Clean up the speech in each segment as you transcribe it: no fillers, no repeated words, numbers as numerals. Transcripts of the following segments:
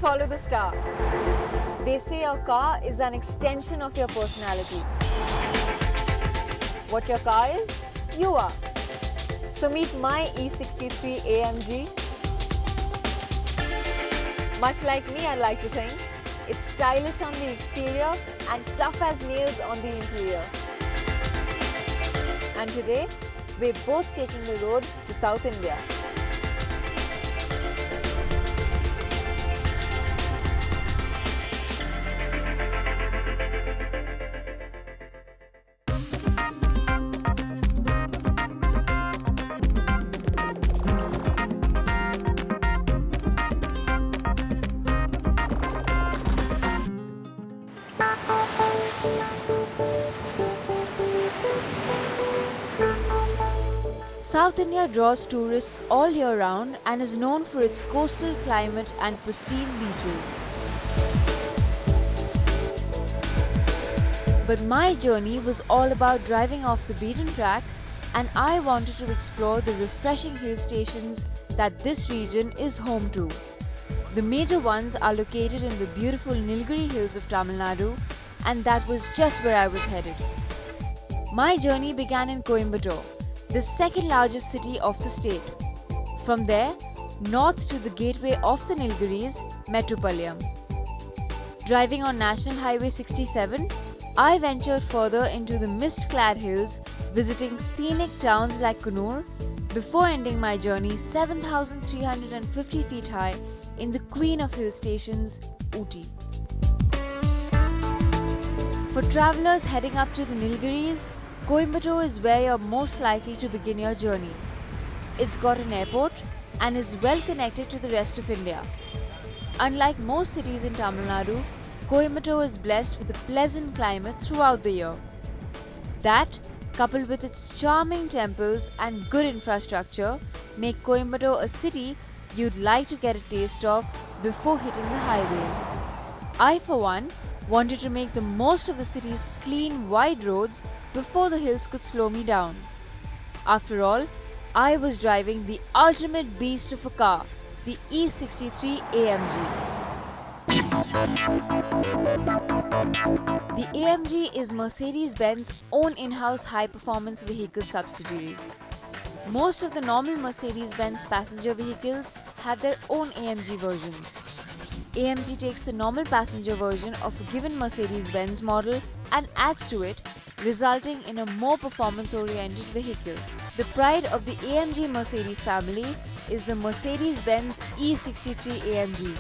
follow the star. They say a car is an extension of your personality. What your car is, you are. So meet my E63 AMG. Much like me, I like to think. It's stylish on the exterior and tough as nails on the interior. And today, we're both taking the road to South India. South India draws tourists all year round and is known for its coastal climate and pristine beaches. But my journey was all about driving off the beaten track, and I wanted to explore the refreshing hill stations that this region is home to. The major ones are located in the beautiful Nilgiris hills of Tamil Nadu, and that was just where I was headed. My journey began in Coimbatore, the second largest city of the state. From there, north to the gateway of the Nilgiris, Mettupalayam. Driving on National Highway 67, I ventured further into the mist-clad hills, visiting scenic towns like Coonoor, before ending my journey 7,350 feet high in the queen of hill stations, Ooty. For travellers heading up to the Nilgiris, Coimbatore is where you're most likely to begin your journey. It's got an airport and is well connected to the rest of India. Unlike most cities in Tamil Nadu, Coimbatore is blessed with a pleasant climate throughout the year. That, coupled with its charming temples and good infrastructure, make Coimbatore a city you'd like to get a taste of before hitting the highways. I, for one, wanted to make the most of the city's clean, wide roads before the hills could slow me down. After all, I was driving the ultimate beast of a car, the E63 AMG. The AMG is Mercedes Benz own in-house high-performance vehicle subsidiary. Most of the normal Mercedes Benz passenger vehicles have their own AMG versions. AMG takes the normal passenger version of a given Mercedes Benz model and adds to it, resulting in a more performance-oriented vehicle. The pride of the AMG Mercedes family is the Mercedes Benz E63 AMG,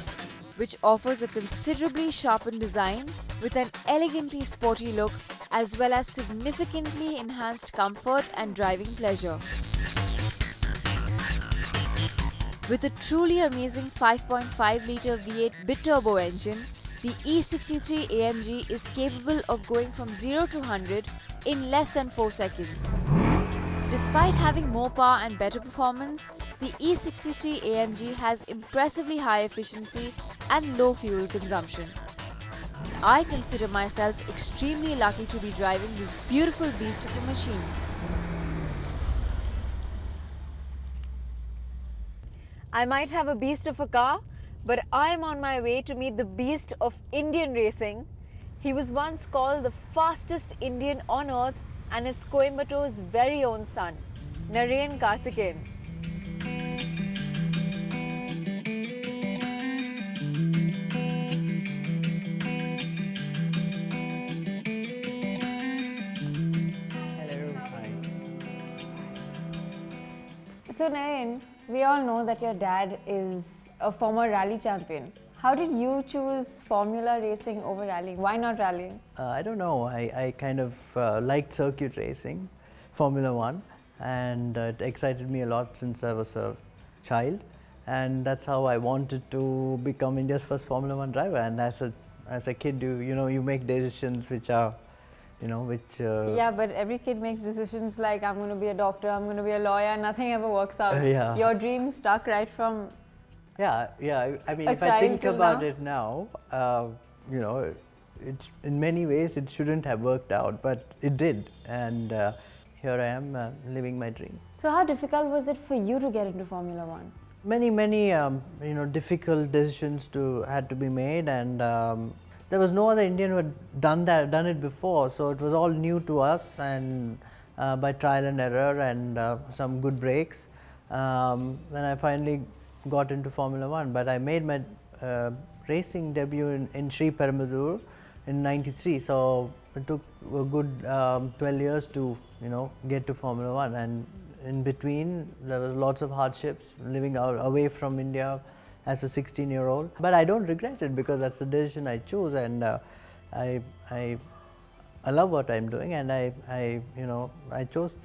which offers a considerably sharpened design with an elegantly sporty look as well as significantly enhanced comfort and driving pleasure. With a truly amazing 5.5-litre V8 biturbo engine, the E63 AMG is capable of going from 0 to 100 in less than 4 seconds. Despite having more power and better performance, the E63 AMG has impressively high efficiency and low fuel consumption. I consider myself extremely lucky to be driving this beautiful beast of a machine. I might have a beast of a car, but I am on my way to meet the beast of Indian racing. He was once called the fastest Indian on earth and is Coimbatore's very own son, Narain Karthikeyan. Hello. Hi. So Narain, we all know that your dad is a former rally champion. How did you choose formula racing over rallying? Why not rallying? I don't know. I kind of liked circuit racing, Formula One, and it excited me a lot since I was a child. And that's how I wanted to become India's first Formula One driver. And as a kid, you make decisions which are, Yeah, but every kid makes decisions like I'm going to be a doctor, I'm going to be a lawyer. Nothing ever works out. Yeah. Your dream stuck right from. Yeah. I mean, A if I think child till about now? it now, it's in many ways it shouldn't have worked out, but it did, and here I am living my dream. So how difficult was it for you to get into Formula One? Many difficult decisions had to be made, and there was no other Indian who had done it before, so it was all new to us, and by trial and error and some good breaks, then I finally got into Formula 1. But I made my racing debut in Sri Perumbudur in '93, so it took a good 12 years to get to Formula 1, and in between there was lots of hardships, living away from India as a 16-year-old. But I don't regret it, because that's the decision I chose, and I love what I'm doing, and I chose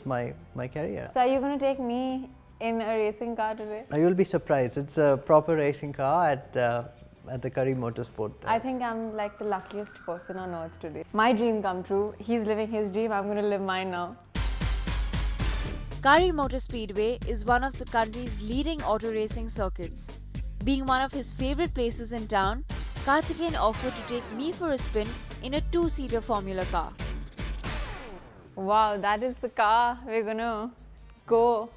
my career. So are you going to take me in a racing car today? You'll be surprised. It's a proper racing car at the Curry Motorsport. I think I'm like the luckiest person on earth today. My dream come true. He's living his dream. I'm going to live mine now. Curry Motor Speedway is one of the country's leading auto racing circuits. Being one of his favorite places in town, Karthikeyan offered to take me for a spin in a 2-seater Formula car. Wow, that is the car we're going to go.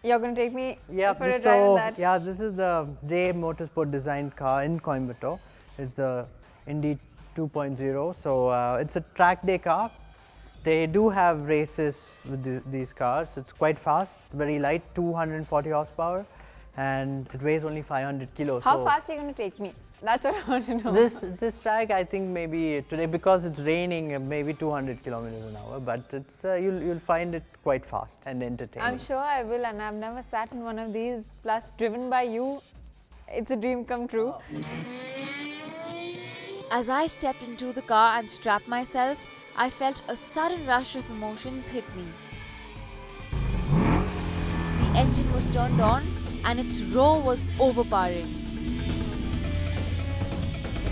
You're going to take me for a drive in that? Yeah, this is the J Motorsport designed car in Coimbatore. It's the Indy 2.0. So it's a track day car. They do have races with these cars. It's quite fast, very light, 240 horsepower, and it weighs only 500 kilos. How fast are you going to take me? That's what I want to know. This track, I think maybe today, because it's raining, maybe 200 kilometers an hour, but it's you'll find it quite fast and entertaining. I'm sure I will, and I've never sat in one of these. Plus, driven by you, it's a dream come true. As I stepped into the car and strapped myself, I felt a sudden rush of emotions hit me. The engine was turned on and its roar was overpowering.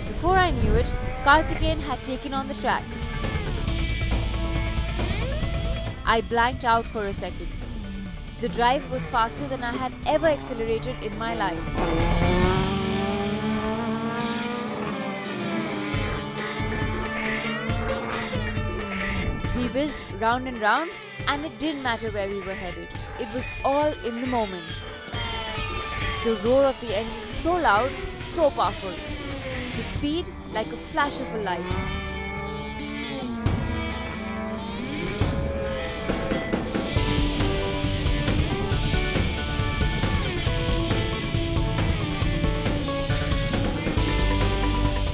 Before I knew it, Karthikeyan had taken on the track. I blanked out for a second. The drive was faster than I had ever accelerated in my life. We whizzed round and round, and it didn't matter where we were headed. It was all in the moment. The roar of the engine so loud, so powerful. The speed like a flash of a light.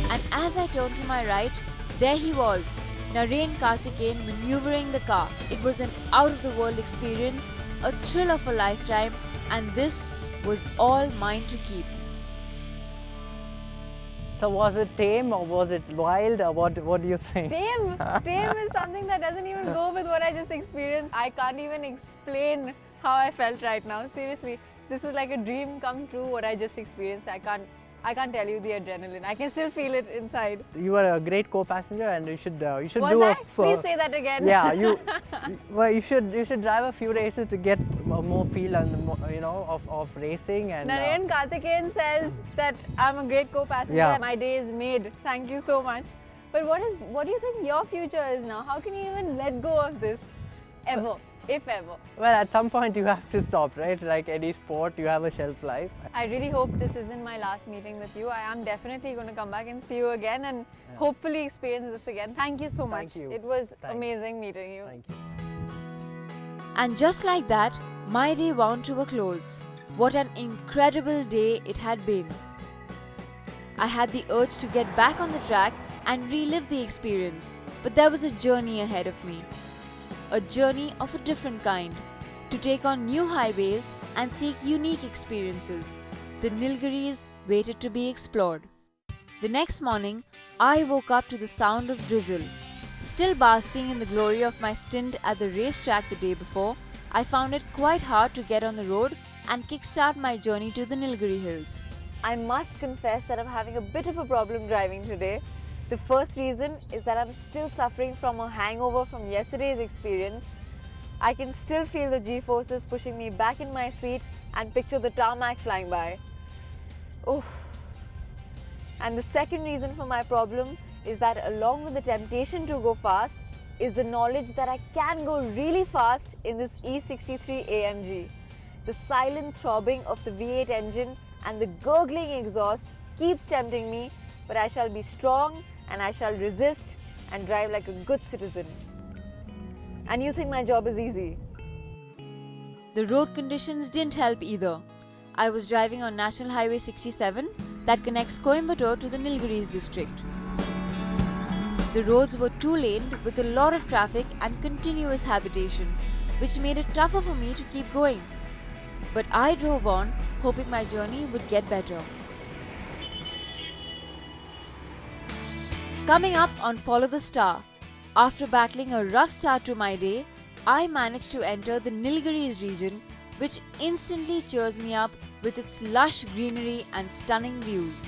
And as I turned to my right, there he was, Narain Karthikeyan maneuvering the car. It was an out-of-the-world experience, a thrill of a lifetime, and this was all mine to keep. So was it tame or was it wild, or what do you think? Tame! Tame is something that doesn't even go with what I just experienced. I can't even explain how I felt right now. Seriously, this is like a dream come true what I just experienced. I can't tell you the adrenaline. I can still feel it inside. You were a great co-passenger, and you should Was do I? Please say that again. Yeah, you should drive a few races to get more feel and of racing. And Narain Karthikeyan says that I'm a great co-passenger. Yeah. My day is made. Thank you so much. But what do you think your future is now? How can you even let go of this ever? If ever. Well, at some point you have to stop, right? Like any sport, you have a shelf life. I really hope this isn't my last meeting with you. I am definitely going to come back and see you again and hopefully experience this again. Thank you so much. Thank you. It was amazing meeting you. Thank you. And just like that, my day wound to a close. What an incredible day it had been. I had the urge to get back on the track and relive the experience, but there was a journey ahead of me. A journey of a different kind, to take on new highways and seek unique experiences. The Nilgiris waited to be explored. The next morning, I woke up to the sound of drizzle. Still basking in the glory of my stint at the racetrack the day before, I found it quite hard to get on the road and kickstart my journey to the Nilgiri Hills. I must confess that I'm having a bit of a problem driving today. The first reason is that I'm still suffering from a hangover from yesterday's experience. I can still feel the G-forces pushing me back in my seat and picture the tarmac flying by. Oof. And the second reason for my problem is that along with the temptation to go fast is the knowledge that I can go really fast in this E63 AMG. The silent throbbing of the V8 engine and the gurgling exhaust keeps tempting me, but I shall be strong and I shall resist and drive like a good citizen. And you think my job is easy? The road conditions didn't help either. I was driving on National Highway 67 that connects Coimbatore to the Nilgiris district. The roads were two-laned with a lot of traffic and continuous habitation, which made it tougher for me to keep going. But I drove on, hoping my journey would get better. Coming up on Follow the Star, after battling a rough start to my day, I managed to enter the Nilgiris region, which instantly cheers me up with its lush greenery and stunning views.